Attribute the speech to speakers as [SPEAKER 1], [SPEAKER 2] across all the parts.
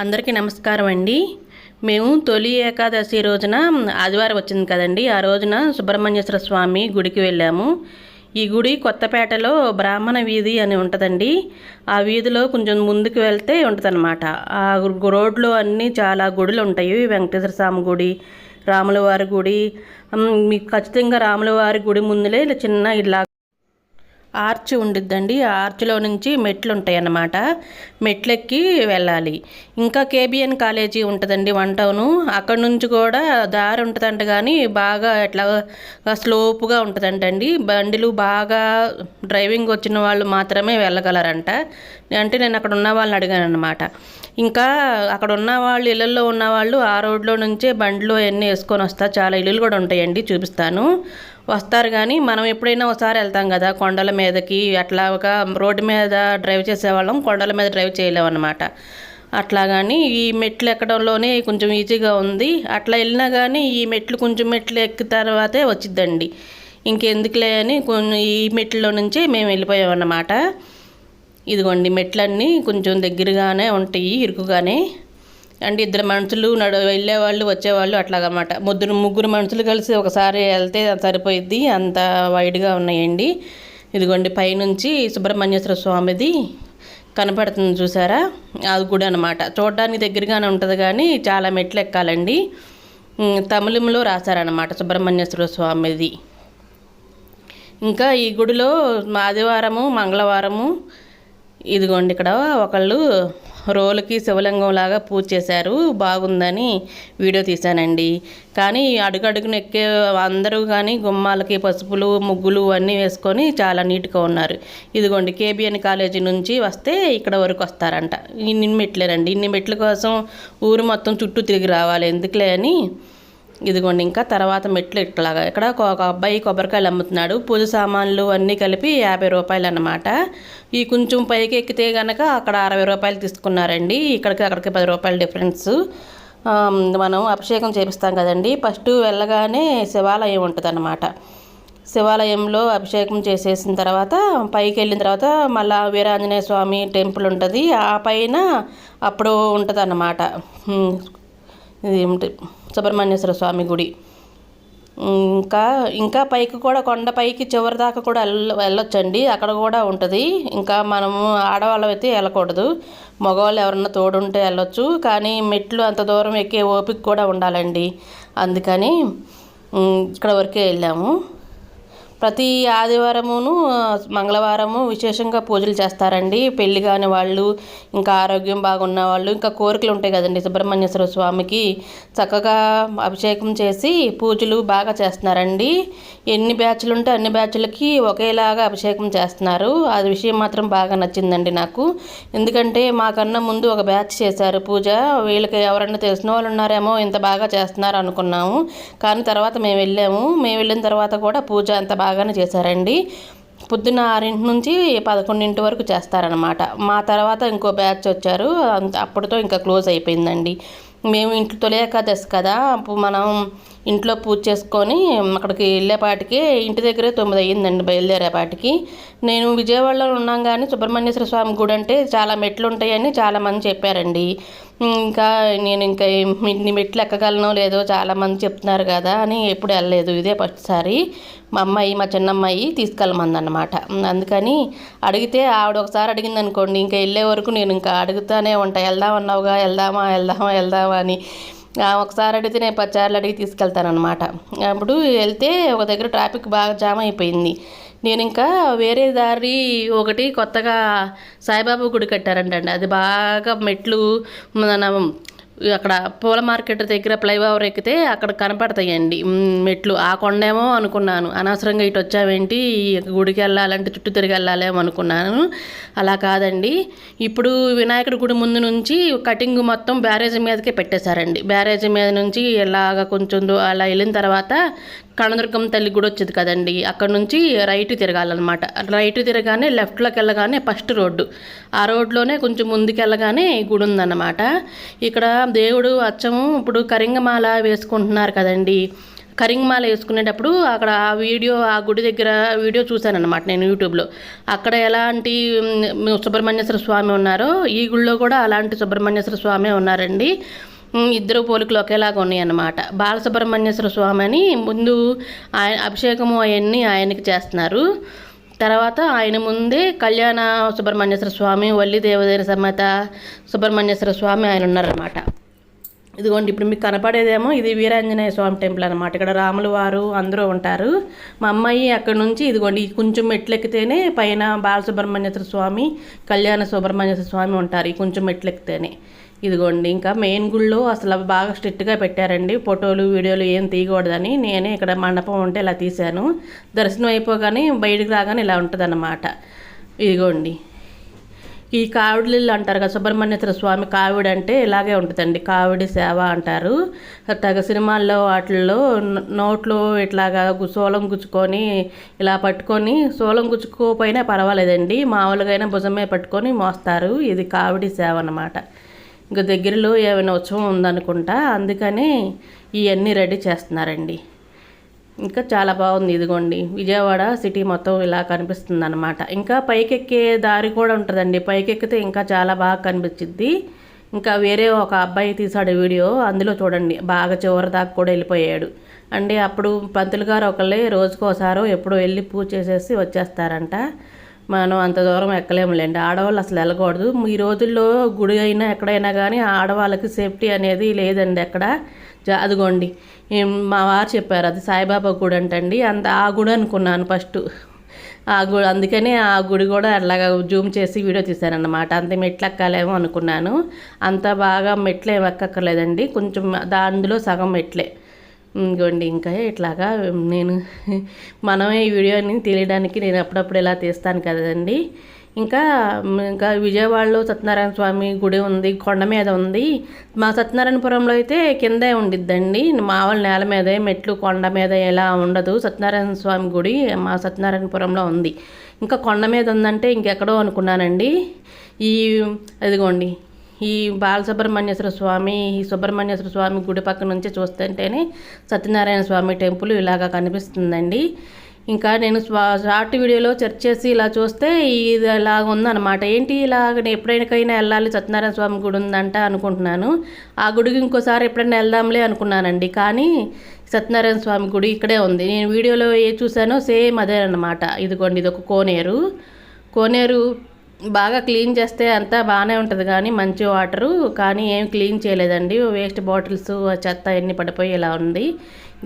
[SPEAKER 1] అందరికీ నమస్కారం అండి. మేము తొలి ఏకాదశి రోజున ఆదివారం వచ్చింది కదండి, ఆ రోజున సుబ్రహ్మణ్యేశ్వర స్వామి గుడికి వెళ్ళాము. ఈ గుడి కొత్తపేటలో బ్రాహ్మణ వీధి అని ఉంటుందండి. ఆ వీధిలో కొంచెం ముందుకు వెళ్తే ఉంటుందన్నమాట. ఆ రోడ్లో అన్నీ చాలా గుడులు ఉంటాయి. వెంకటేశ్వర స్వామి గుడి, రాములవారి గుడి. మీకు ఖచ్చితంగా రాములవారి గుడి ముందులే చిన్న ఇలా ఆర్చ్ ఉండిద్దండి. ఆ ఆర్చ్లో నుంచి మెట్లు ఉంటాయి అన్నమాట. మెట్లెక్కి వెళ్ళాలి. ఇంకా కేబిఎన్ కాలేజీ ఉంటుందండి, వన్ టౌను. అక్కడ నుంచి కూడా దారి ఉంటుందంట, కానీ బాగా ఎట్లా స్లోపుగా ఉంటుందంటండి. బండిలు బాగా డ్రైవింగ్ వచ్చిన వాళ్ళు మాత్రమే వెళ్ళగలరంట. అంటే నేను అక్కడ ఉన్న వాళ్ళని అడిగాను అనమాట. ఇంకా అక్కడ ఉన్న వాళ్ళు, ఇళ్ళల్లో ఉన్నవాళ్ళు ఆ రోడ్లో నుంచే బండ్లు అన్నీ వేసుకొని వస్తారు. చాలా ఇల్లులు కూడా ఉంటాయండి, చూపిస్తాను. వస్తారు, కానీ మనం ఎప్పుడైనా ఒకసారి వెళ్తాం కదా కొండల మీదకి, అట్లా ఒక రోడ్డు మీద డ్రైవ్ చేసేవాళ్ళం, కొండల మీద డ్రైవ్ చేయలేమన్నమాట. అట్లా కానీ ఈ మెట్లు ఎక్కడంలోనే కొంచెం ఈజీగా ఉంది. అట్లా వెళ్ళినా కానీ ఈ మెట్లు కొంచెం మెట్లు ఎక్కిన తర్వాతే వచ్చిద్దండి. ఇంకెందుకులే అని ఈ మెట్లలో నుంచే మేము వెళ్ళిపోయామన్నమాట. ఇదిగోండి మెట్లన్నీ కొంచెం దగ్గరగానే ఉంటాయి, ఇరుకుగానే. అంటే ఇద్దరు మనుషులు వెళ్ళేవాళ్ళు వచ్చేవాళ్ళు అట్లాగన్నమాట. ముగ్గురు మనుషులు కలిసి ఒకసారి వెళ్తే సరిపోయిద్ది, అంత వైడ్గా ఉన్నాయండి. ఇదిగోండి పైనుంచి సుబ్రహ్మణ్యేశ్వర స్వామిది కనపడుతుంది, చూసారా? అది గుడి అనమాట. చూడడానికి దగ్గరగానే ఉంటుంది, కానీ చాలా మెట్లు ఎక్కాలండి. తమిళంలో రాశారనమాట సుబ్రహ్మణ్యేశ్వర స్వామిది. ఇంకా ఈ గుడిలో ఆదివారము, మంగళవారము ఇదిగోండి ఇక్కడ ఒకళ్ళు రోలుకి శివలింగం లాగా పూజ చేశారు, బాగుందని వీడియో తీశానండి. కానీ అడుగడుగున ఎక్కే అందరూ కానీ గుమ్మాలకి పసుపులు, ముగ్గులు అన్నీ వేసుకొని చాలా నీట్గా ఉన్నారు. ఇదిగోండి కేబిఎన్ కాలేజీ నుంచి వస్తే ఇక్కడ వరకు వస్తారంట. ఇన్ని మెట్లేనండి. ఇన్ని మెట్ల కోసం ఊరు మొత్తం చుట్టూ తిరిగి రావాలి, ఎందుకులే అని. ఇదిగోండి ఇంకా తర్వాత మెట్లు ఇట్లాగా. ఇక్కడ ఒక అబ్బాయి కొబ్బరికాయలు అమ్ముతున్నాడు. పూజ సామాన్లు అన్నీ కలిపి 50 రూపాయలు అన్నమాట. ఈ కొంచెం పైకి ఎక్కితే కనుక అక్కడ 60 రూపాయలు తీసుకున్నారండి. అక్కడికి 10 రూపాయలు డిఫరెన్స్. మనం అభిషేకం చేపిస్తాం కదండి, ఫస్ట్ వెళ్ళగానే శివాలయం ఉంటుంది అన్నమాట. శివాలయంలో అభిషేకం చేసేసిన తర్వాత పైకి వెళ్ళిన తర్వాత మళ్ళీ వీరాంజనేయ స్వామి టెంపుల్ ఉంటుంది. ఆ పైన అప్పుడు ఉంటుంది అన్నమాట ఇది సుబ్రహ్మణ్యేశ్వర స్వామి గుడి. ఇంకా పైకి కూడా, కొండ పైకి చివరి దాకా కూడా వెళ్ళొచ్చండి, అక్కడ కూడా ఉంటుంది. ఇంకా మనము ఆడవాళ్ళం అయితే వెళ్ళకూడదు, మగవాళ్ళు ఎవరన్నా తోడుంటే వెళ్ళొచ్చు. కానీ మెట్లు అంత దూరం ఎక్కే ఓపిక కూడా ఉండాలండి. అందుకని ఇక్కడ వరకే వెళ్ళాము. ప్రతి ఆదివారమును మంగళవారము విశేషంగా పూజలు చేస్తారండి. పెళ్లి కాని వాళ్ళు, ఇంకా ఆరోగ్యం బాగున్న వాళ్ళు, ఇంకా కోరికలు ఉంటాయి కదండి సుబ్రహ్మణ్యేశ్వర స్వామికి, చక్కగా అభిషేకం చేసి పూజలు బాగా చేస్తున్నారండి. ఎన్ని బ్యాచ్లు ఉంటే అన్ని బ్యాచ్లకి ఒకేలాగా అభిషేకం చేస్తున్నారు. అది విషయం మాత్రం బాగా నచ్చిందండి నాకు. ఎందుకంటే మాకన్నా ముందు ఒక బ్యాచ్ చేశారు పూజ. వీళ్ళకి ఎవరన్నా తెలిసిన వాళ్ళు ఉన్నారేమో ఇంత బాగా చేస్తున్నారు అనుకున్నాము. కానీ తర్వాత మేము వెళ్ళిన తర్వాత కూడా పూజ అంత బాగానే చేశారండి. పొద్దున్న 6 నుంచి 11 వరకు చేస్తారనమాట. మా తర్వాత ఇంకో బ్యాచ్ వచ్చారు, అప్పటితో ఇంకా క్లోజ్ అయిపోయిందండి. మేము ఇంట్లో తొలి ఏకాదశి కదా, మనం ఇంట్లో పూజ చేసుకొని అక్కడికి వెళ్ళేపాటికి ఇంటి దగ్గరే 9 అయ్యిందండి బయలుదేరేపాటికి. నేను విజయవాడలో ఉన్నాం, కానీ సుబ్రహ్మణ్యేశ్వర స్వామి గుడి అంటే చాలా మెట్లు ఉంటాయని చాలామంది చెప్పారండి. నేను ఇన్ని మెట్లు ఎక్కగలనో లేదో చాలామంది చెప్తున్నారు కదా అని ఎప్పుడు వెళ్ళలేదు. ఇదే ఫస్ట్ సారి. మా చిన్నమ్మాయి తీసుకెళ్ళమందన్నమాట. అందుకని అడిగితే ఆవిడ ఒకసారి అడిగింది అనుకోండి, ఇంకా వెళ్ళే వరకు నేను ఇంకా అడుగుతానే ఉంటా, వెళ్దామన్నావుగా, వెళ్దామా అని. ఒకసారి అడిగితే నేను 10 సార్లు అడిగి తీసుకెళ్తానమాట. అప్పుడు వెళ్తే ఒక దగ్గర ట్రాఫిక్ బాగా జామ్ అయిపోయింది. నేను ఇంకా వేరే దారి ఒకటి కొత్తగా సాయిబాబా గుడి కట్టారంటండి, అది బాగా మెట్లు అక్కడ పూల మార్కెట్ దగ్గర ఫ్లైఓవర్ ఎక్కితే అక్కడ కనపడతాయండి మెట్లు. ఆ కొండేమో అనుకున్నాను, అనవసరంగా ఇటు వచ్చావేంటి, గుడికి వెళ్ళాలంటే చుట్టూ తిరిగి వెళ్ళాలేమో అనుకున్నాను. అలా కాదండి, ఇప్పుడు వినాయకుడి గుడి ముందు నుంచి కటింగ్ మొత్తం బ్యారేజ్ మీదకే పెట్టేశారండి. బ్యారేజ్ మీద నుంచి ఇలాగ కొంచెం అలా వెళ్ళిన తర్వాత కనదుర్గం తల్లి గుడి వచ్చేది కదండి, అక్కడ నుంచి రైట్ తిరగాలన్నమాట. రైట్ తిరగానే లెఫ్ట్లోకి వెళ్ళగానే ఫస్ట్ రోడ్డు, ఆ రోడ్లోనే కొంచెం ముందుకు వెళ్ళగానే గుడి ఉందన్నమాట. ఇక్కడ దేవుడు అచ్చము ఇప్పుడు కరింగమాల వేసుకుంటున్నారు కదండి, కరింగమాల వేసుకునేటప్పుడు అక్కడ ఆ గుడి దగ్గర వీడియో చూశానన్నమాట నేను యూట్యూబ్లో. అక్కడ ఎలాంటి సుబ్రహ్మణ్యేశ్వర స్వామి ఉన్నారో ఈ గుళ్ళో కూడా అలాంటి సుబ్రహ్మణ్యేశ్వర స్వామి ఉన్నారండి. ఇద్దరు పోలికలు ఒకేలాగా ఉన్నాయన్నమాట. బాలసుబ్రహ్మణ్యేశ్వర స్వామి అని ముందు ఆయన అభిషేకము అవన్నీ ఆయనకి చేస్తున్నారు. తర్వాత ఆయన ముందే కళ్యాణ సుబ్రహ్మణ్యేశ్వర స్వామి, వల్లి దేవదేవ సమేత సుబ్రహ్మణ్యేశ్వర స్వామి ఆయన ఉన్నారన్నమాట. ఇదిగోండి ఇప్పుడు మీకు కనపడేదేమో ఇది వీరాంజనేయ స్వామి టెంపుల్ అనమాట. ఇక్కడ రాముల వారు అందరూ ఉంటారు. మా అమ్మాయి అక్కడ నుంచి ఇదిగోండి కొంచెం మెట్లెక్కితేనే పైన బాలసుబ్రహ్మణ్యేశ్వర స్వామి, కళ్యాణ సుబ్రహ్మణ్యేశ్వర స్వామి ఉంటారు. ఈ కొంచెం మెట్లెక్కితేనే ఇదిగోండి. ఇంకా మెయిన్ గుళ్ళో అసలు బాగా స్ట్రిక్ట్గా పెట్టారండి, ఫోటోలు వీడియోలు ఏం తీయకూడదని. నేనే ఇక్కడ మండపం ఉంటే ఇలా తీశాను. దర్శనం అయిపోగానే బయటికి రాగానే ఇలా ఉంటుంది అన్నమాట. ఇదిగోండి ఈ కావిడిళ్ళు అంటారు కదా, సుబ్రహ్మణ్యేశ్వర స్వామి కావిడి అంటే ఇలాగే ఉంటుందండి, కావిడి సేవ అంటారు. తగ సినిమాల్లో వాటిల్లో నోట్లో ఇట్లాగా సోలం గుచ్చుకొని ఇలా పట్టుకొని, సోలం గుచ్చుకోపోయినా పర్వాలేదండి, మామూలుగా అయినా భుజమే పట్టుకొని మోస్తారు. ఇది కావిడి సేవ అన్నమాట. ఇంకా దగ్గరలో ఏమైనా ఉత్సవం ఉందనుకుంటా, అందుకని ఇవన్నీ రెడీ చేస్తున్నారండి. ఇంకా చాలా బాగుంది. ఇదిగోండి విజయవాడ సిటీ మొత్తం ఇలా కనిపిస్తుంది అనమాట. ఇంకా పైకెక్కే దారి కూడా ఉంటుందండి, పైకెక్కితే ఇంకా చాలా బాగా కనిపించింది. ఇంకా వేరే ఒక అబ్బాయి తీసాడు వీడియో, అందులో చూడండి బాగా చివరి దాకా కూడా వెళ్ళిపోయాడు అండి. అప్పుడు పంతులు గారు ఒకళ్ళే రోజుకోసారో ఎప్పుడో వెళ్ళి పూజ చేసేసి వచ్చేస్తారంట. మనం అంత దూరం ఎక్కలేములేండి, ఆడవాళ్ళు అసలు వెళ్ళకూడదు. ఈ రోజుల్లో గుడి అయినా ఎక్కడైనా కానీ ఆడవాళ్ళకి సేఫ్టీ అనేది లేదండి ఎక్కడ. అదిగోండి మా వారు చెప్పారు అది సాయిబాబా గుడి అంటండి. ఆ గుడి అనుకున్నాను ఫస్ట్. ఆ గుడి అందుకనే ఆ గుడి కూడా అట్లాగా జూమ్ చేసి వీడియో తీశానన్నమాట. అంత మెట్లు ఎక్కాలేమో అనుకున్నాను. అంత బాగా మెట్లు ఏమి ఎక్కక్కర్లేదండి, కొంచెం అందులో సగం మెట్లే. ఇంకోండి ఇంకా ఇట్లాగా మనమే ఈ వీడియోని తెలియడానికి నేను అప్పుడప్పుడు ఇలా తీస్తాను కదండి. ఇంకా విజయవాడలో సత్యనారాయణ స్వామి గుడి ఉంది, కొండ మీద ఉంది. మా సత్యనారాయణపురంలో అయితే కిందే ఉండిద్దండి, మామూలు నేల మీదే, మెట్లు కొండ మీద ఎలా ఉండదు. సత్యనారాయణ స్వామి గుడి మా సత్యనారాయణపురంలో ఉంది. ఇంకా కొండ మీద ఉందంటే ఇంకెక్కడో అనుకున్నానండి. అదిగోండి ఈ బాలసుబ్రహ్మణ్యేశ్వర స్వామి, ఈ సుబ్రహ్మణ్యేశ్వర స్వామి గుడి పక్క నుంచి చూస్తుంటేనే సత్యనారాయణ స్వామి టెంపుల్ ఇలాగా కనిపిస్తుందండి. ఇంకా నేను షార్ట్ వీడియోలో సెర్చ్ చేసి ఇలా చూస్తే ఇది ఇలాగ ఉందన్నమాట. ఏంటి ఇలాగ ఎప్పుడైనా వెళ్ళాలి, సత్యనారాయణ స్వామి గుడి ఉందంట అనుకుంటున్నాను. ఆ గుడికి ఇంకోసారి ఎప్పుడైనా వెళ్దాంలే అనుకున్నానండి. కానీ సత్యనారాయణ స్వామి గుడి ఇక్కడే ఉంది. నేను వీడియోలో ఏ చూసానో సేమ్ అదే అన్నమాట. ఇదిగోండి ఇది ఒక కోనేరు బాగా క్లీన్ చేస్తే అంతా బాగానే ఉంటుంది కానీ మంచి వాటరు, కానీ ఏం క్లీన్ చేయలేదండి. వేస్ట్ బాటిల్స్ చెత్త ఎన్ని పడిపోయి ఇలా ఉంది.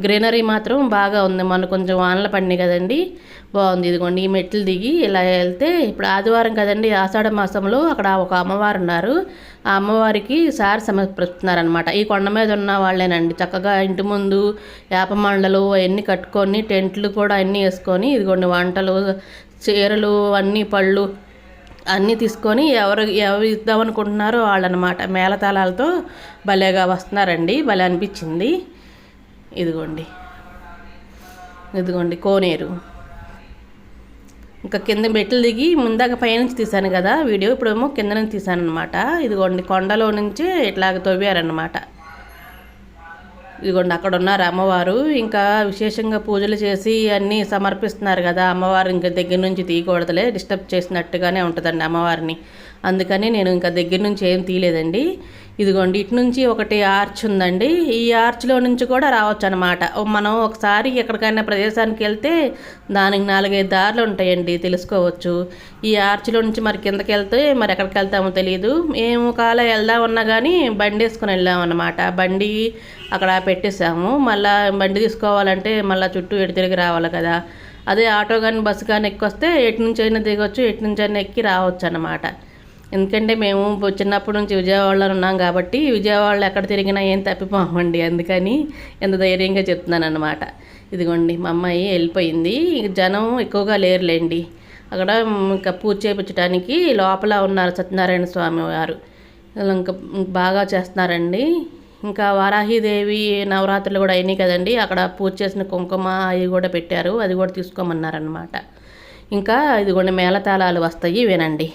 [SPEAKER 1] గ్రీనరీ మాత్రం బాగా ఉంది. మన కొంచెం వానలు పడినాయి కదండి, బాగుంది. ఇదిగోండి ఈ మెట్లు దిగి ఇలా వెళ్తే ఇప్పుడు ఆదివారం కదండి, ఆషాఢ మాసంలో అక్కడ ఒక అమ్మవారు ఉన్నారు. ఆ అమ్మవారికి సారి సమర్పిస్తున్నారనమాట. ఈ కొండ మీద ఉన్న వాళ్ళేనండి. చక్కగా ఇంటి ముందు వేప మండలు అవన్నీ కట్టుకొని, టెంట్లు కూడా అన్నీ వేసుకొని, ఇదిగోండి వంటలు, చీరలు, అన్నీ పళ్ళు అన్నీ తీసుకొని ఎవరు ఇద్దామనుకుంటున్నారో వాళ్ళనమాట. మేళతాళాలతో భలేగా వస్తున్నారండి, భలే అనిపించింది. ఇదిగోండి కోనేరు. ఇంకా కింద మెట్లు దిగి ముందాక పైనుంచి తీశాను కదా వీడియో, ఇప్పుడేమో కింద నుంచి తీశాను అనమాట. ఇదిగోండి కొండలో నుంచి ఇట్లాగ తవ్వారనమాట. ఇదిగోండి అక్కడ ఉన్నారు అమ్మవారు. ఇంకా విశేషంగా పూజలు చేసి అన్నీ సమర్పిస్తున్నారు కదా అమ్మవారు. ఇంకా దగ్గర నుంచి తీయకూడదులే, డిస్టర్బ్ చేసినట్టుగానే ఉంటుందండి అమ్మవారిని. అందుకని నేను ఇంకా దగ్గర నుంచి ఏం తీయలేదండి. ఇదిగోండి ఇటు నుంచి ఒకటి ఆర్చ్ ఉందండి. ఈ ఆర్చ్లో నుంచి కూడా రావచ్చు అనమాట. మనం ఒకసారి ఎక్కడికైనా ప్రదేశానికి వెళ్తే దానికి 4-5 దారులు ఉంటాయండి, తెలుసుకోవచ్చు. ఈ ఆర్చ్లో నుంచి మరి కిందకి వెళ్తే మరి ఎక్కడికి వెళ్తామో తెలియదు. మేము కాల వెళ్దామన్నా కానీ బండి వేసుకొని వెళ్ళామన్నమాట. బండి అక్కడ పెట్టేసాము. మళ్ళీ బండి తీసుకోవాలంటే మళ్ళీ చుట్టూ ఎటు తిరిగి రావాలి కదా. అదే ఆటో కానీ బస్సు కానీ ఎక్కొస్తే ఎటు నుంచి అయినా దిగొచ్చు, ఎటు నుంచి అయినా ఎక్కి రావచ్చు అన్నమాట. ఎందుకంటే మేము చిన్నప్పటి నుంచి విజయవాడలో ఉన్నాం కాబట్టి విజయవాడలో ఎక్కడ తిరిగినా ఏం తప్పిపోమండి. అందుకని ఎంత ధైర్యంగా చెప్తున్నాను అన్నమాట. ఇదిగోండి మా అమ్మాయి వెళ్ళిపోయింది. జనం ఎక్కువగా లేరులేండి. అక్కడ ఇంకా పూజ చేయించడానికి లోపల ఉన్నారు సత్యనారాయణ స్వామి వారు. ఇంకా బాగా చేస్తున్నారండి. ఇంకా వారాహిదేవి నవరాత్రులు కూడా అయినాయి కదండి, అక్కడ పూజ చేసిన కుంకుమ అవి కూడా పెట్టారు, అది కూడా తీసుకోమన్నారనమాట. ఇంకా ఇదిగోండి మేళతాళాలు వస్తాయి, వినండి.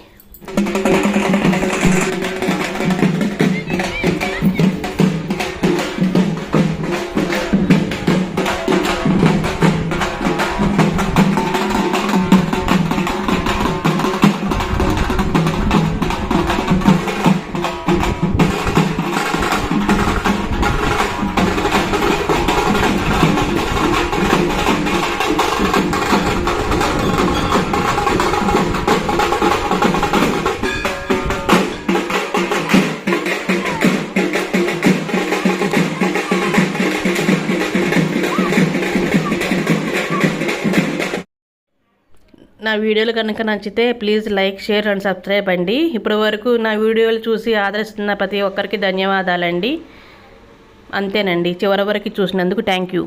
[SPEAKER 1] వీడియోలు కనుక నచ్చితే please like, share and subscribe అండి. ఇప్పటి వరకు నా వీడియోలు చూసి ఆదరిస్తున్న ప్రతి ఒక్కరికి ధన్యవాదాలండి. అంతేనండి, చివరి వరకు చూసినందుకు థ్యాంక్ యూ.